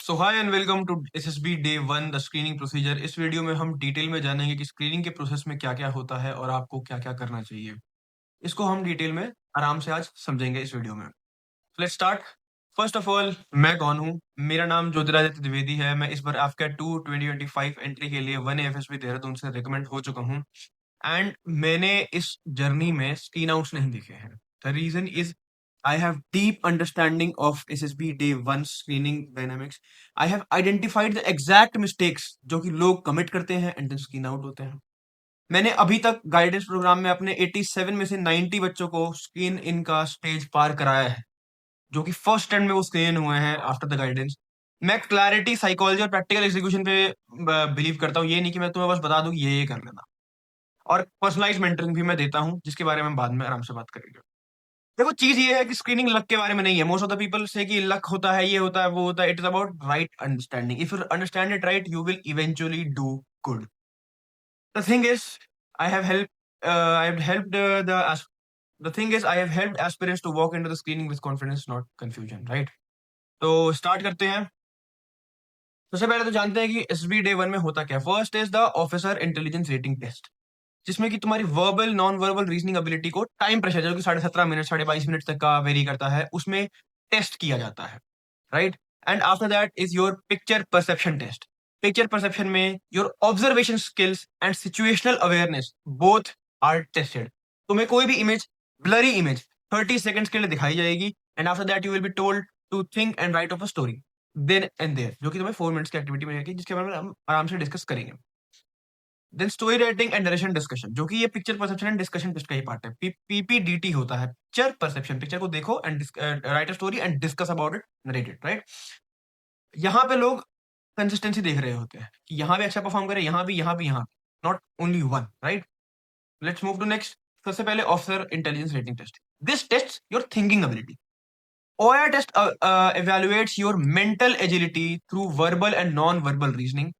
So hi and welcome to SSB day one the screening procedure. इस video में हम detail में जानेंगे कि स्क्रीनिंग के प्रोसेस में क्या क्या होता है और आपको क्या क्या करना चाहिए। इसको हम डिटेल में आराम से आज समझेंगे इस वीडियो में। Let's start. First of all, मैं कौन हूँ? मेरा नाम ज्योतिरादित्य द्विवेदी है। मैं इस बार आपका 2025 एंट्री के लिए 1 एफएसबी देहरादून से रिकमेंड हो चुका हूँ। एंड मैंने इस जर्नी में स्क्रीन आउट्स नहीं देखे हैं। The reason is I have deep understanding of SSB day one screening dynamics. I have identified the exact mistakes जो कि लोग commit करते हैं and then screen out होते हैं। मैंने अभी तक गाइडेंस प्रोग्राम में अपने 87 में से 90 बच्चों को स्क्रीन इन का स्टेज पार कराया है, जो कि फर्स्ट स्टैंड में वो स्क्रीन हुए हैं आफ्टर द गाइडेंस। मैं क्लैरिटी, साइकोलॉजी और प्रैक्टिकल एग्जीक्यूशन पे बिलीव करता हूँ। ये नहीं कि मैं तुम्हें बस बता दूं कि ये कर लेना। और पर्सनलाइज मेंटरिंग भी मैं देता हूँ, जिसके बारे में हम बाद में आराम से बात करेंगे। देखो, चीज ये है कि स्क्रीनिंग लक के बारे में नहीं है। मोस्ट ऑफ द पीपल से कि लक होता है, ये होता है, वो होता है। It is about right understanding. If you understand it right, you will eventually do good. The thing is, I have help I have helped the thing is I have helped aspirants to walk into the screening with confidence, not confusion, right? तो start करते हैं। सबसे पहले तो जानते हैं कि SB day one में होता क्या। First is the officer intelligence rating test, जिसमें कि तुम्हारी verbal, non verbal reasoning ability को टाइम प्रेशर, जो कि 17.5 मिनट, 22.5 मिनट तक का वेरी करता है, उसमें टेस्ट किया जाता है, right? And after that is your picture perception test. Picture perception में your observation skills and situational awareness both are tested. तुम्हें कोई भी इमेज, ब्लरी इमेज, 30 सेकेंड्स के लिए दिखाई जाएगी and after that you will be told to think and write of a story then and there, जो कि तुम्हें 4 मिनट्स की एक्टिविटी में रहेगी, जिसके बारे में हम आराम से डिस्कस करेंगे। Then story writing and narration discussion, जो कि ये picture perception and discussion test का ही पार्ट है। पीपीडीटी होता है, पिक्चर परसेप्शन। पिक्चर को देखो and right a story and discuss about it, narrate it, right? यहाँ पे लोग कंसिस्टेंसी देख रहे होते हैं कि यहाँ भी अच्छा परफॉर्म करे, यहाँ भी, यहाँ भी, यहाँ भी, not only one, right? Let's move to next. सबसे पहले officer intelligence rating test. This test your thinking ability. OIR test evaluates your mental agility through verbal and non-verbal reasoning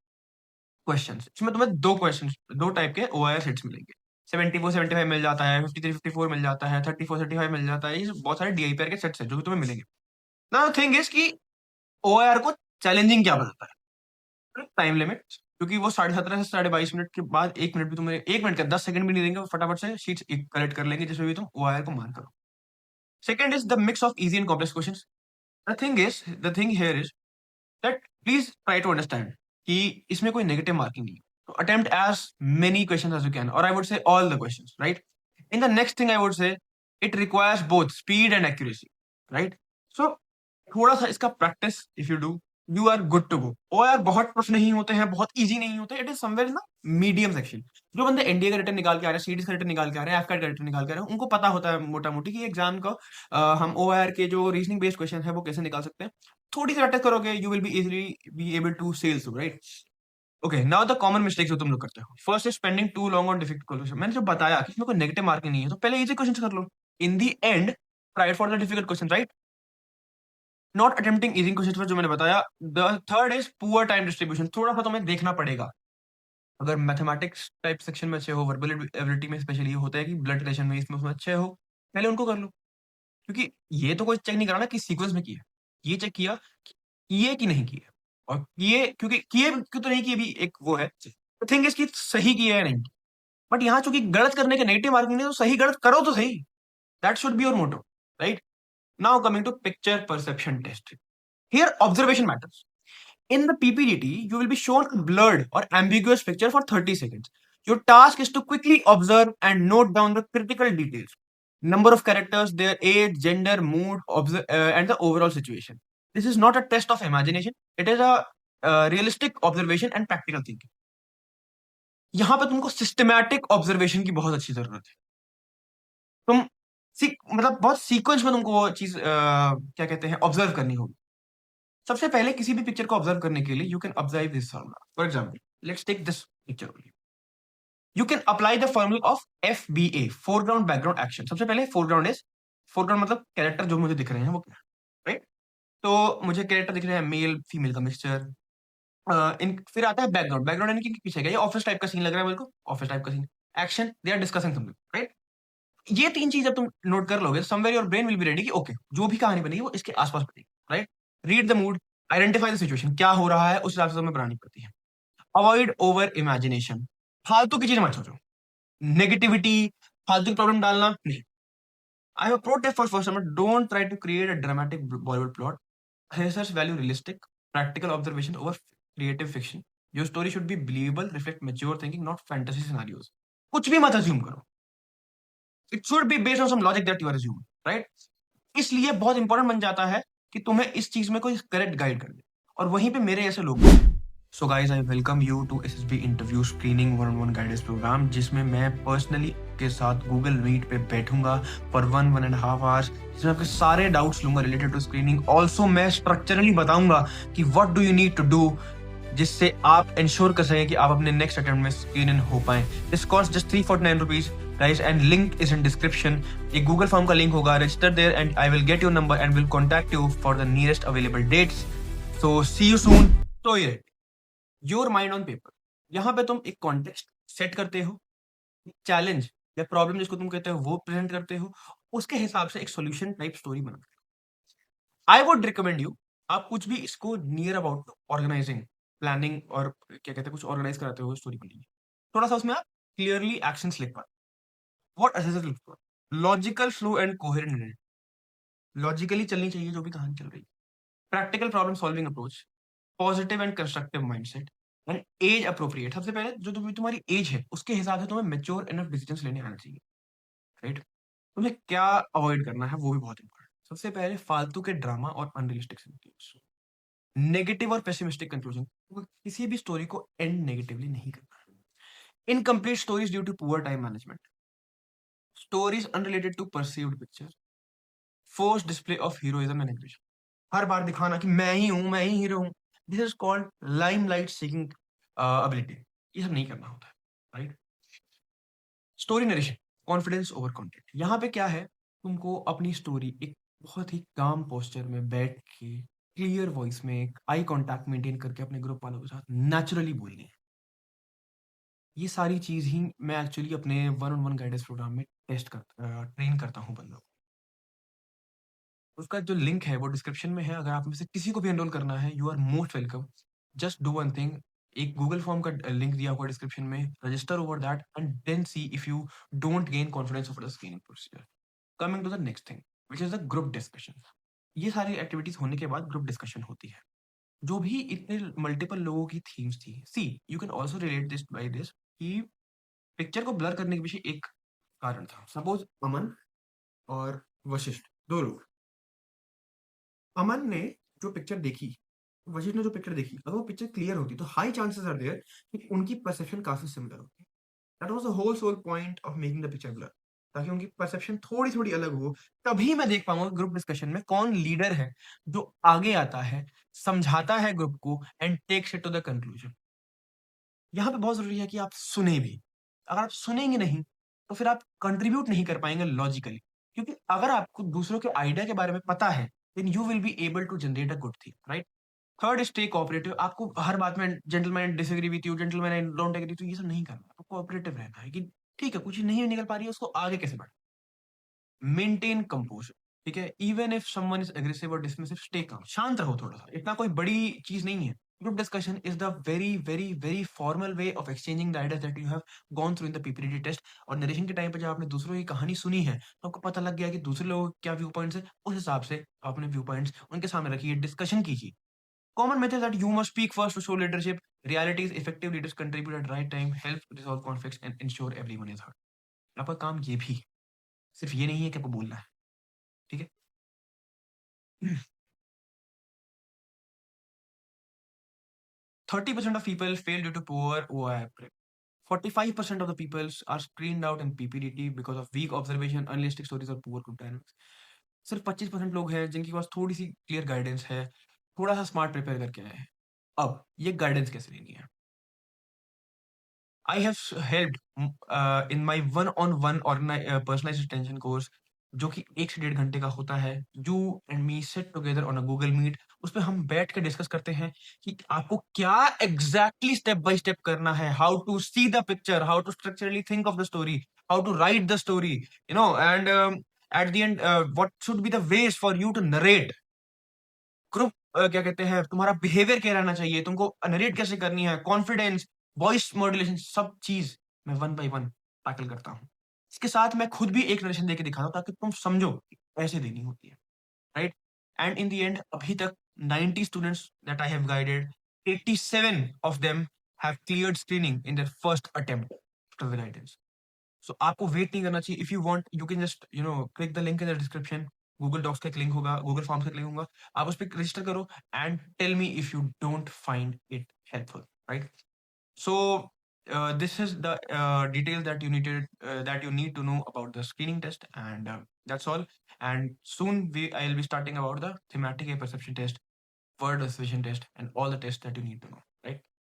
questions. इसमें तुम्हें दो क्वेश्चंस, दो टाइप के OIR sets मिलेंगे। 74-75 मिल जाता है, 53-54 मिल जाता है, 34-35 मिल जाता है। ये बहुत सारे डीआईपीआर के सेट्स हैं जो कि तुम्हें मिलेंगे। नाउ थिंग इज कि ओआईआर को चैलेंजिंग क्या बनाता है? टाइम लिमिट, क्योंकि वो 17.5 से 22.5 मिनट के बाद 1 मिनट भी तुम्हें, 1 मिनट का 10 सेकंड भी नहीं देंगे, वो फटाफट से शीट्स कलेक्ट कर लेंगे जिसमें भी तुम ओआईआर को मार करो। Second is the mix of easy and complex questions. The thing here is that please try to understand कि इसमें कोई नेगेटिव मार्किंग नहीं है। तो attempt as many questions as you can, और I would say all the questions, right? In the next thing I would say it requires both speed and accuracy, right? So थोड़ा सा इसका practice if you do, you are good to गो। और यार बहुत tough नहीं होते हैं, बहुत इजी नहीं होते। It is somewhere in the medium section. जो बंदे एनडीए का रिटर्न निकाल के आ रहे हैं, सीडीएस का रिटर्न निकाल के आ रहे हैं, एफकाट का रिटर्न निकाल के आ रहे हैं, उनको पता होता है मोटा मोटी कि एग्जाम का हम ओआईआर के जो रीजनिंग बेस्ड क्वेश्चन है वो कैसे निकाल सकते हैं। थोड़ी सी प्रैक्टिस करोगे, you will be easily be able to sail through, right? Okay, now the common mistakes जो तुम लोग करते हो। First is spending too long on difficult question. मैंने जो बताया कि इसमें कोई नेगेटिव मार्किंग नहीं है, तो पहले इजी क्वेश्चन कर लो। In the end try for the difficult question, right? Not attempting easy question पर, जो मैंने बताया। The third is poor time distribution. थोड़ा सा तुम्हें देखना पड़ेगा। अगर मैथमेटिक्स टाइप सेक्शन में अच्छे हो, वर्बल एबिलिटी में स्पेशली ये होता है कि ब्लड रिलेशन में इसमें उसमें अच्छे हो, पहले उनको कर लो। क्योंकि ये तो कोई चेक नहीं करा ना कि सीक्वेंस में किया, ये चेक किया कि किए कि नहीं किए। और किए, क्योंकि किए क्यों तो नहीं किए भी एक वो है। थिंग इज कि सही किया है नहीं। बट यहाँ चूंकि गलत करने के नेगेटिव मार्किंग नहीं, तो सही गलत करो तो सही। That should be your motto, right? Now coming to picture perception test. Here observation matters. In the PPDT, you will be shown a blurred or ambiguous picture for 30 seconds. Your task is to quickly observe and note down the critical details: number of characters, their age, gender, mood, and the overall situation. This is not a test of imagination. It is a realistic observation and practical thinking. यहाँ पे तुमको systematic observation की बहुत अच्छी जरूरत है। तुम मतलब बहुत सीक्वेंस में तुमको वो चीज क्या कहते हैं, ऑब्जर्व करनी होगी। सबसे पहले किसी भी पिक्चर को ऑब्जर्व करने के लिए you can observe this formula. For example, let's take this picture only. You can apply the formula of FBA, foreground background action. सबसे पहले फोरग्राउंड इज, फोरग्राउंड मतलब कैरेक्टर जो मुझे दिख रहे हैं वो क्या, राइट? तो मुझे कैरेक्टर दिख रहे हैं, मेल फीमेल का मिक्सचर। इन फिर आता है बैकग्राउंड। बैकग्राउंड यानी कि पीछे का ये ऑफिस टाइप का सीन लग रहा है मेरे को, ऑफिस टाइप का scene. Action, they are discussing something, right? ये तीन चीज जब तुम नोट कर लोगे, somewhere your brain will be ready कि ओके, जो भी कहानी बनेगी वो इसके आसपास बनेगी, right? Read the mood, identify the situation, क्या हो रहा है उस हिसाब से तुम्हें बनानी पड़ती है। अवॉइड ओवर इमेजिनेशन, फालतू की चीजें मत सोचो। नेगेटिविटी, फालतू की प्रॉब्लम डालना नहीं। I have pro tip for first time, don't try to create a dramatic Bollywood plot. Research value realistic, practical observation over creative fiction. Your story should be believable, reflect mature thinking, not fantasy scenarios. कुछ भी मत assume करो. It should be based on some logic that you are assuming, right? इसलिए बहुत important बन जाता है कि तुम्हें इस चीज में कोई करेक्ट गाइड कर दे, और वहीं पे मेरे ऐसे लोग हैं। So guys, I welcome you to SSB interview screening 1-on-1 guidance program, जिसमें मैं पर्सनली के साथ गूगल मीट पे बैठूंगा फॉर 1-1.5 आवर्स, जिसमें आपके सारे डाउट्स लूंगा रिलेटेड टू स्क्रीनिंग। ऑल्सो मैं स्ट्रक्चरली बताऊंगा कि what do you need to do, जिससे आप इंश्योर कर सकें कि आप अपने नेक्स्ट अटेम्प्ट में स्क्रीन इन हो पाए। This cost just 349 rupees guys, and link is in description. एक गूगल फॉर्म का लिंक होगा, register there and I will get your number and will contact you for the nearest available dates. So see you soon. तो ये your mind on paper, यहाँ पे तुम एक context set करते हो, चैलेंज या प्रॉब्लम जिसको तुम कहते हो वो प्रेजेंट करते हो, उसके हिसाब से एक सॉल्यूशन टाइप स्टोरी बनाते हो। आई वुड रिकमेंड यू, आप कुछ भी इसको नियर अबाउट ऑर्गेनाइजिंग, प्लानिंग और क्या कहते हैं कुछ ऑर्गेनाइज कराते हो स्टोरी के लिए, थोड़ा सा उसमें आप क्लियरली एक्शंस लिख पाते। व्हाट एसेसेस लिख पाते, logical flow and coherent, logically चलनी चाहिए जो भी कहानी चल रही है। Practical problem solving approach, positive and constructive mindset, and age appropriate. सबसे पहले जो तुम्हारी एज है उसके हिसाब से तुम्हें मेच्योर इनफ डिसीजंस लेने आना चाहिए, राइट? तुम्हें क्या अवॉइड करना है वो भी बहुत इंपॉर्टेंट। सबसे पहले फालतू के ड्रामा और अनरियलिस्टिक सिनेरियोस, नेगेटिव और पेसिमिस्टिक कंक्लूजन। किसी भी स्टोरी को एंड नेगेटिवली नहीं करना है। Incomplete stories due to poor time management, stories unrelated to perceived picture, force display of heroism and aggression. हर बार दिखाना कि मैं ही हूं, मैं ही हीरो हूं, this is called limelight seeking ability. ये सब नहीं करना होता है, right? Story narration, confidence over content. यहाँ पे क्या है, तुमको अपनी स्टोरी एक बहुत ही काम पोस्चर में बैठ के क्लियर वॉइस में आई कांटेक्ट मेंटेन करके अपने ग्रुप वालों के साथ नेचुरली बोलनी है। ये सारी चीज ही मैं एक्चुअली अपने 1-on-1 गाइडेंस प्रोग्राम में ट्रेन करता हूँ बंदों को। उसका जो लिंक है वो डिस्क्रिप्शन में है। अगर आप में से किसी को भी एनरोल करना है, you are most welcome. Just do one thing, एक गूगल फॉर्म का लिंक दिया हुआ डिस्क्रिप्शन में, register over that and then see if you don't gain confidence over the screening procedure. Coming to the next thing which is the group discussion. ये सारी activities होने के बाद ग्रुप डिस्कशन होती है, जो भी इतने मल्टीपल लोगों की थीम्स थी। See you can also relate this by this कि पिक्चर को ब्लर करने के पीछे एक कारण था। सपोज अमन और वशिष्ठ, दो लोग। अमन ने जो पिक्चर देखी, वशिष्ठ ने जो पिक्चर देखी, अगर वो पिक्चर क्लियर होती तो हाई चांसेस आर देयर कि उनकी परसेप्शन काफी सिमिलर होती। That was the whole sole point of making the picture blur, ताकि उनकी परसेप्शन थोड़ी थोड़ी अलग हो। तभी मैं देख पाऊंगा ग्रुप डिस्कशन में कौन लीडर है जो आगे आता है, समझाता है ग्रुप को and takes it to the conclusion. यहाँ पे बहुत जरूरी है कि आप सुने भी। अगर आप सुनेंगे नहीं तो फिर आप कंट्रीब्यूट नहीं कर पाएंगे लॉजिकली, क्योंकि अगर आपको दूसरों के आइडिया के बारे में पता है then you will be able to generate a good thing, right? Third, stay cooperative. आपको हर बात में gentleman disagree with you, gentleman I don't agree, तो ये सब नहीं करना। आपको कोऑपरेटिव रहना है कि ठीक है कुछ नहीं निकल पा रही है, उसको आगे कैसे बढ़े। मेंटेन कंपोजर, ठीक है? Even if someone is aggressive और डिसमिसिव, स्टे काम, शांत रहो थोड़ा सा, इतना कोई बड़ी चीज नहीं है। Group discussion is the very very very formal way of exchanging the ideas that you have gone through in the PPT test. और नरेशन के टाइम पे जब आपने दूसरों की कहानी सुनी है तो आपको पता लग गया कि दूसरे लोगों के क्या व्यू पॉइंट्स है, उस हिसाब से अपने व्यू पॉइंट्स उनके सामने रखिए, डिस्कशन कीजिए। Common method that you must speak first to show leadership. Reality is effective leaders contribute at right time, help resolve conflicts and ensure everyone is heard. आपका काम ये भी है, सिर्फ ये नहीं है कि आपको बोलना है, ठीक है? 30% of people fail due to poor OI prep. 45% of the people are screened out in PPDT because of weak observation, unrealistic stories और poor group dynamics. सिर्फ 25% लोग हैं जिनके पास थोड़ी सी क्लियर गाइडेंस है, थोड़ा सा स्मार्ट प्रिपेयर करके आए हैं। अब ये गाइडेंस कैसे लेनी है? I have helped in my one-on-one personalized attention course, जो कि 1 से 1.5 घंटे का होता है। You and me sit together on a Google Meet, उसपे हम बैठ के डिस्कस करते हैं कि आपको क्या एग्जैक्टली स्टेप बाय स्टेप करना है, how to see the picture, how to structurally think of the story, how to write the story, and at the end what should be the ways for you to narrate. Group क्या कहते हैं, तुम्हारा behaviour क्या रहना चाहिए, तुमको narrate कैसे करनी है, कॉन्फिडेंस, वॉइस मॉड्यूलेशन, सब चीज़ मैं वन बाय वन टैकल करता हूँ। इसके साथ मैं खुद भी एक नरेशन देके दिखाता हूँ ताकि तुम समझो कि ऐसे देनी होती है, right? And in the end अभी तक 90 students that I have guided, 87 of them have cleared screening in their first attempt after the guidance. So आपको वेट नहीं करना चाहिए। If you want you can just click the link in the description. Google Docs का एक link होगा, Google forms का एक link होगा। आप उस पे रजिस्टर करो and tell me if you don't find it helpful, right? So this is the detail that you need to know about the screening test, and that's all. And soon I'll be starting about the thematic perception test, word association test, and all the tests that you need to know.